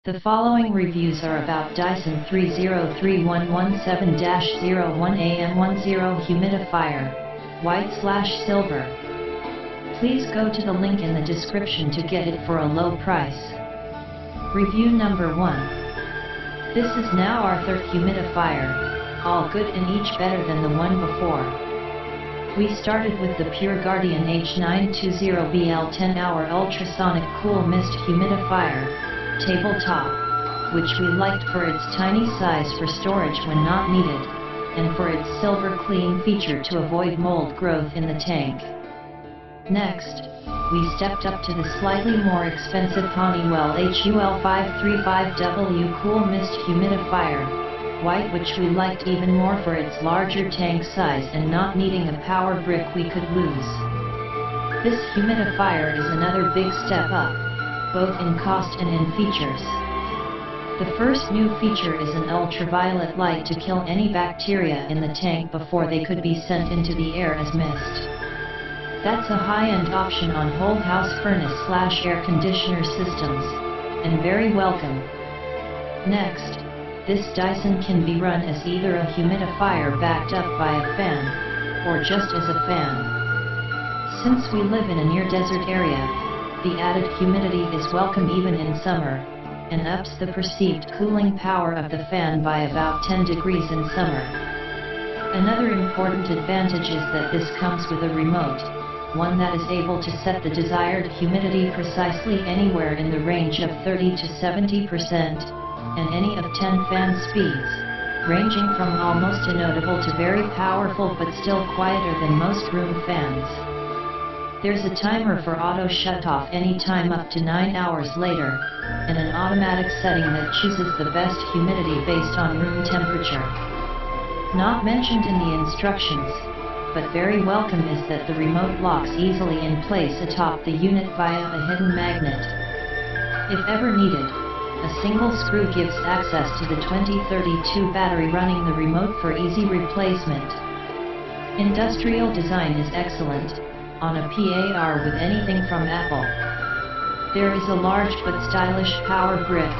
The following reviews are about Dyson 3031117-01 AM10 Humidifier, white/silver. Please go to the link in the description to get it for a low price. Review number 1. This is now our third humidifier, all good and each better than the one before. We started with the Pure Guardian H920BL 10-hour ultrasonic cool mist humidifier, tabletop, which we liked for its tiny size for storage when not needed, and for its silver clean feature to avoid mold growth in the tank. Next, we stepped up to the slightly more expensive Honeywell HUL535W Cool Mist Humidifier, white, which we liked even more for its larger tank size and not needing a power brick we could lose. This humidifier is another big step up, both in cost and in features. The first new feature is an ultraviolet light to kill any bacteria in the tank before they could be sent into the air as mist. That's a high-end option on whole house furnace/air conditioner systems, and very welcome. Next, this Dyson can be run as either a humidifier backed up by a fan, or just as a fan. Since we live in a near desert area, the added humidity is welcome even in summer, and ups the perceived cooling power of the fan by about 10 degrees in summer. Another important advantage is that this comes with a remote, one that is able to set the desired humidity precisely anywhere in the range of 30 to 70%, and any of 10 fan speeds, ranging from almost inaudible to very powerful but still quieter than most room fans. There's a timer for auto shut-off anytime up to 9 hours later, and an automatic setting that chooses the best humidity based on room temperature. Not mentioned in the instructions, but very welcome, is that the remote locks easily in place atop the unit via a hidden magnet. If ever needed, a single screw gives access to the 2032 battery running the remote for easy replacement. Industrial design is excellent, on a par with anything from Apple. There is a large but stylish power brick,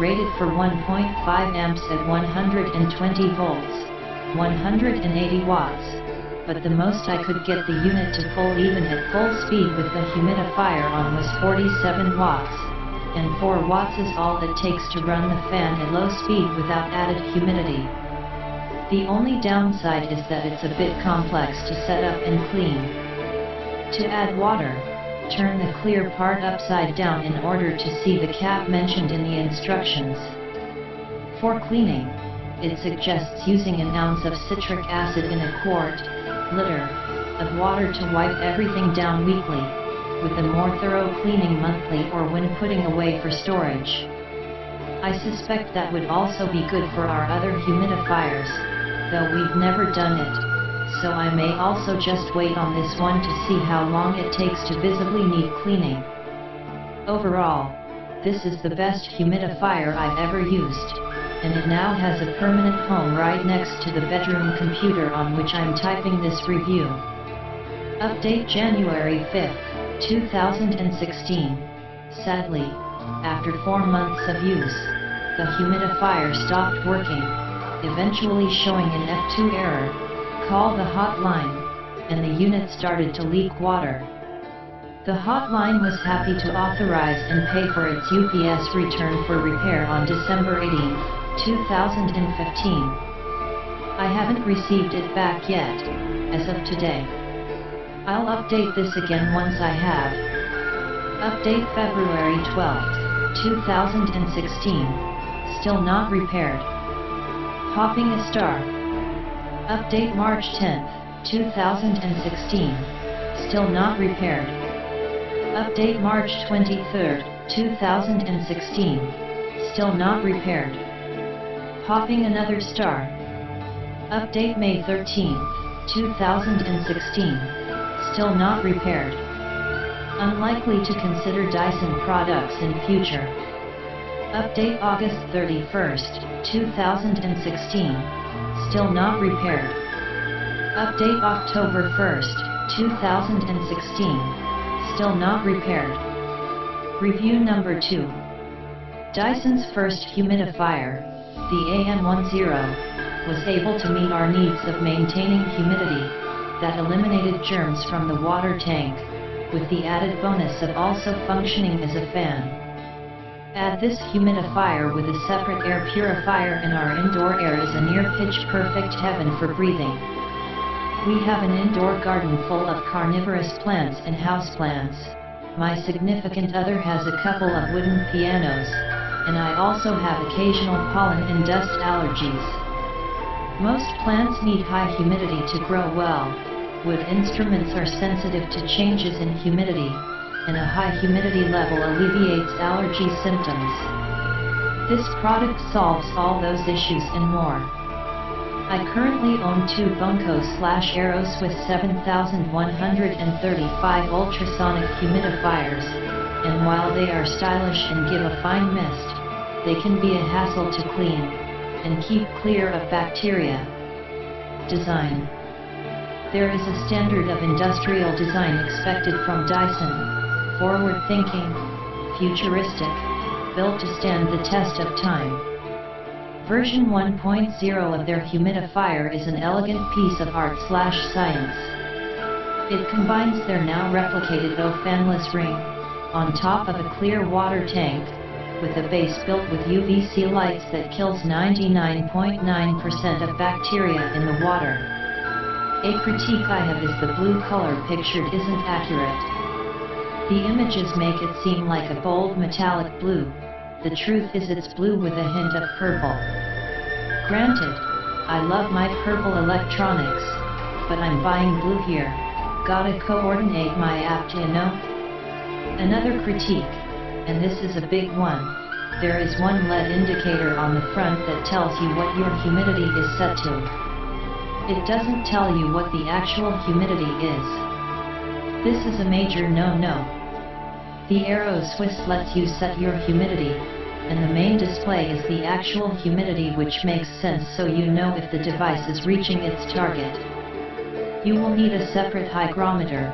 rated for 1.5 amps at 120 volts, 180 watts, but the most I could get the unit to pull even at full speed with the humidifier on was 47 watts, and 4 watts is all it takes to run the fan at low speed without added humidity. The only downside is that it's a bit complex to set up and clean. To add water, turn the clear part upside down in order to see the cap mentioned in the instructions. For cleaning, it suggests using an ounce of citric acid in a quart/liter of water to wipe everything down weekly, with a more thorough cleaning monthly or when putting away for storage. I suspect that would also be good for our other humidifiers, though we've never done it, so I may also just wait on this one to see how long it takes to visibly need cleaning. Overall, this is the best humidifier I've ever used, and it now has a permanent home right next to the bedroom computer on which I'm typing this review. Update January 5, 2016. Sadly, after 4 months of use, the humidifier stopped working, eventually showing an F2 error. Call the hotline, and the unit started to leak water. The hotline was happy to authorize and pay for its UPS return for repair on December 18, 2015. I haven't received it back yet, as of today. I'll update this again once I have. Update February 12, 2016. Still not repaired. Hopping a star. Update March 10, 2016. Still not repaired. Update March 23, 2016. Still not repaired. Hopping another star. Update May 13, 2016. Still not repaired. Unlikely to consider Dyson products in future. Update August 31, 2016. Still not repaired. Update October 1, 2016. Still not repaired. Review number 2. Dyson's first humidifier, the AM10, was able to meet our needs of maintaining humidity that eliminated germs from the water tank, with the added bonus of also functioning as a fan. Add this humidifier with a separate air purifier and our indoor air is a near pitch-perfect heaven for breathing. We have an indoor garden full of carnivorous plants and houseplants. My significant other has a couple of wooden pianos, and I also have occasional pollen and dust allergies. Most plants need high humidity to grow well. Wood instruments are sensitive to changes in humidity, and a high humidity level alleviates allergy symptoms. This product solves all those issues and more. I currently own two Bunko/Aero Swiss 7135 ultrasonic humidifiers, and while they are stylish and give a fine mist, they can be a hassle to clean and keep clear of bacteria. Design. There is a standard of industrial design expected from Dyson. Forward-thinking, futuristic, built to stand the test of time. Version 1.0 of their humidifier is an elegant piece of art/science. It combines their now replicated O-fanless ring, on top of a clear water tank, with a base built with UVC lights that kills 99.9% of bacteria in the water. A critique I have is the blue color pictured isn't accurate. The images make it seem like a bold metallic blue. The truth is it's blue with a hint of purple. Granted, I love my purple electronics, but I'm buying blue here. Gotta coordinate my app to know. Another critique, and this is a big one, there is one LED indicator on the front that tells you what your humidity is set to. It doesn't tell you what the actual humidity is. This is a major no-no. The Aero Swiss lets you set your humidity, and the main display is the actual humidity, which makes sense so you know if the device is reaching its target. You will need a separate hygrometer,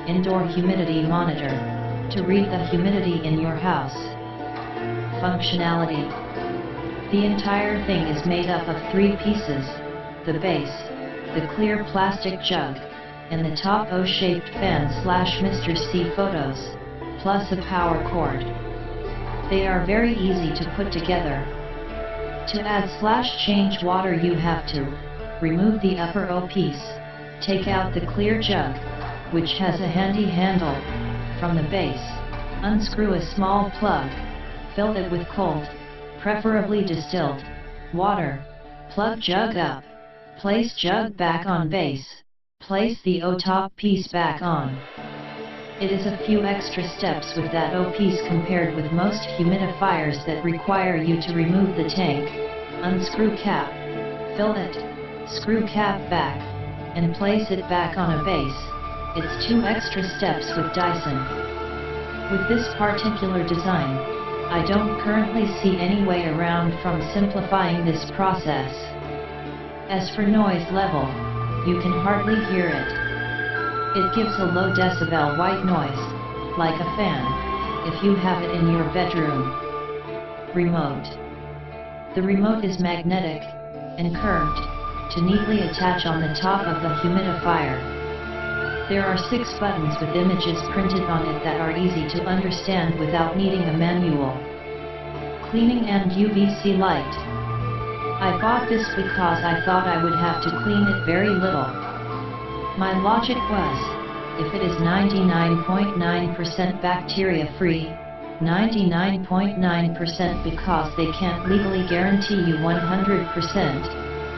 indoor humidity monitor, to read the humidity in your house. Functionality. The entire thing is made up of 3 pieces: the base, the clear plastic jug, and the top O-shaped fan/Mr. C photos, plus a power cord. They are very easy to put together. To add/change water you have to remove the upper O piece, take out the clear jug, which has a handy handle, from the base, unscrew a small plug, fill it with cold, preferably distilled, water, plug jug up, place jug back on base, place the O top piece back on. It is a few extra steps with that O piece compared with most humidifiers that require you to remove the tank, unscrew cap, fill it, screw cap back, and place it back on a base. It's 2 extra steps with Dyson. With this particular design, I don't currently see any way around from simplifying this process. As for noise level, you can hardly hear it. It gives a low decibel white noise, like a fan, if you have it in your bedroom. Remote. The remote is magnetic, and curved, to neatly attach on the top of the humidifier. There are 6 buttons with images printed on it that are easy to understand without needing a manual. Cleaning and UVC light. I bought this because I thought I would have to clean it very little. My logic was, if it is 99.9% bacteria-free, 99.9% because they can't legally guarantee you 100%,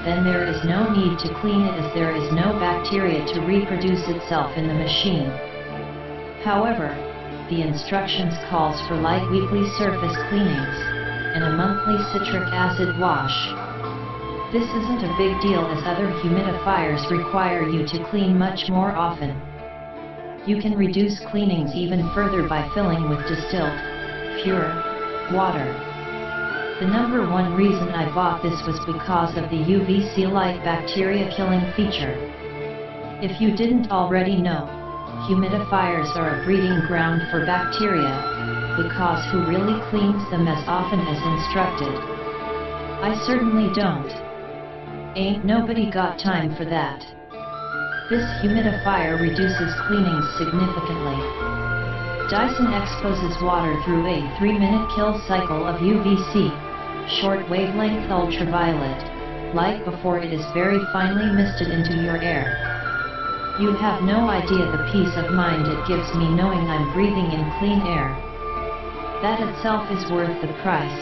then there is no need to clean it as there is no bacteria to reproduce itself in the machine. However, the instructions calls for light weekly surface cleanings, and a monthly citric acid wash. This isn't a big deal as other humidifiers require you to clean much more often. You can reduce cleanings even further by filling with distilled, pure, water. The number 1 reason I bought this was because of the UVC light bacteria killing feature. If you didn't already know, humidifiers are a breeding ground for bacteria. because who really cleans them as often as instructed? I certainly don't. Ain't nobody got time for that. This humidifier reduces cleaning significantly. Dyson exposes water through a 3-minute kill cycle of UVC, short wavelength ultraviolet, light before it is very finely misted into your air. You have no idea the peace of mind it gives me knowing I'm breathing in clean air. That itself is worth the price.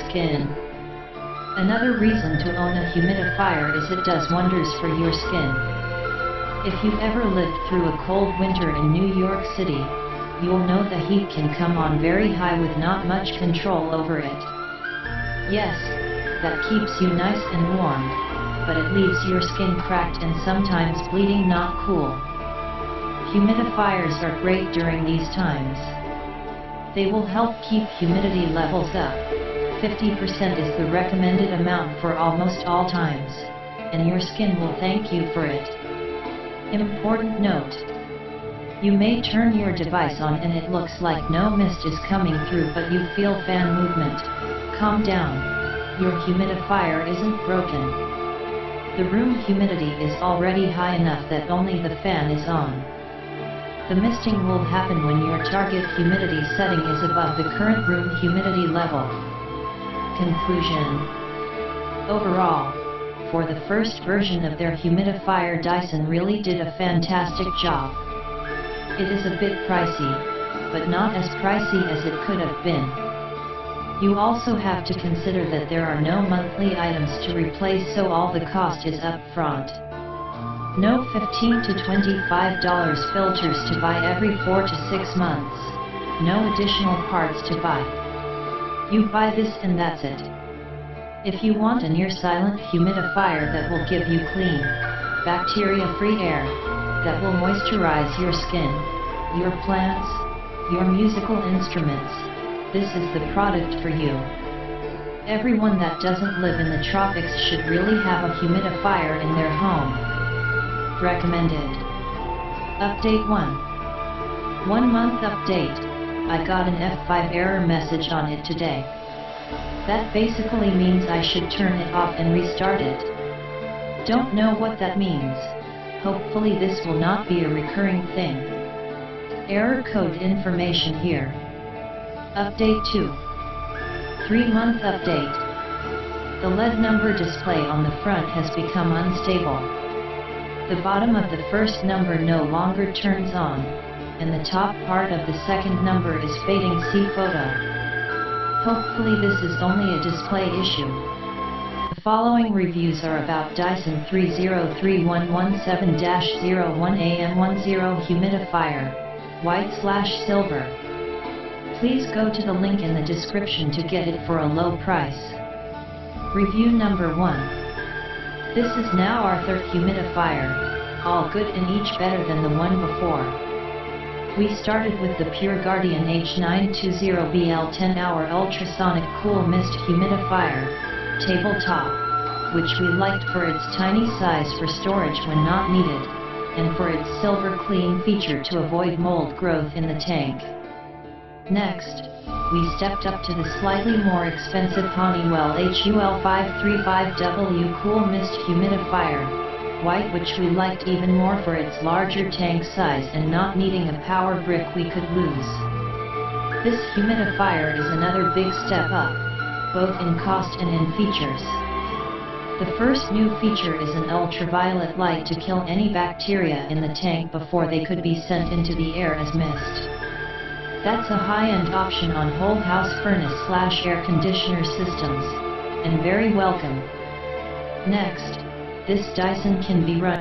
Skin. Another reason to own a humidifier is it does wonders for your skin. If you've ever lived through a cold winter in New York City, you'll know the heat can come on very high with not much control over it. Yes, that keeps you nice and warm, but it leaves your skin cracked and sometimes bleeding, not cool. Humidifiers are great during these times. They will help keep humidity levels up. 50% is the recommended amount for almost all times, and your skin will thank you for it. Important note. You may turn your device on and it looks like no mist is coming through, but you feel fan movement. Calm down. Your humidifier isn't broken. The room humidity is already high enough that only the fan is on. The misting will happen when your target humidity setting is above the current room humidity level. Conclusion. Overall, for the first version of their humidifier, Dyson really did a fantastic job. It is a bit pricey, but not as pricey as it could have been. You also have to consider that there are no monthly items to replace, so all the cost is up front. No $15 to $25 filters to buy every 4 to 6 months. No additional parts to buy. You buy this and that's it. If you want a near-silent humidifier that will give you clean, bacteria-free air, that will moisturize your skin, your plants, your musical instruments, this is the product for you. Everyone that doesn't live in the tropics should really have a humidifier in their home. Recommended. Update 1. 1 month update. I got an F5 error message on it today. That basically means I should turn it off and restart it. Don't know what that means. Hopefully this will not be a recurring thing. Error code information here. Update 2. 3-month update. The LED number display on the front has become unstable. The bottom of the first number no longer turns on, and the top part of the second number is fading. See photo. Hopefully this is only a display issue. The following reviews are about Dyson 3031117-01 AM10 Humidifier, white/silver. Please go to the link in the description to get it for a low price. Review number 1. This is now our third humidifier, all good and each better than the one before. We started with the Pure Guardian H920BL 10-hour ultrasonic cool mist humidifier, tabletop, which we liked for its tiny size for storage when not needed, and for its silver clean feature to avoid mold growth in the tank. Next, we stepped up to the slightly more expensive Honeywell HUL535W Cool Mist Humidifier, white, which we liked even more for its larger tank size and not needing a power brick we could lose. This humidifier is another big step up, both in cost and in features. The first new feature is an ultraviolet light to kill any bacteria in the tank before they could be sent into the air as mist. That's a high-end option on whole house furnace/air conditioner systems, and very welcome. Next, this Dyson can be run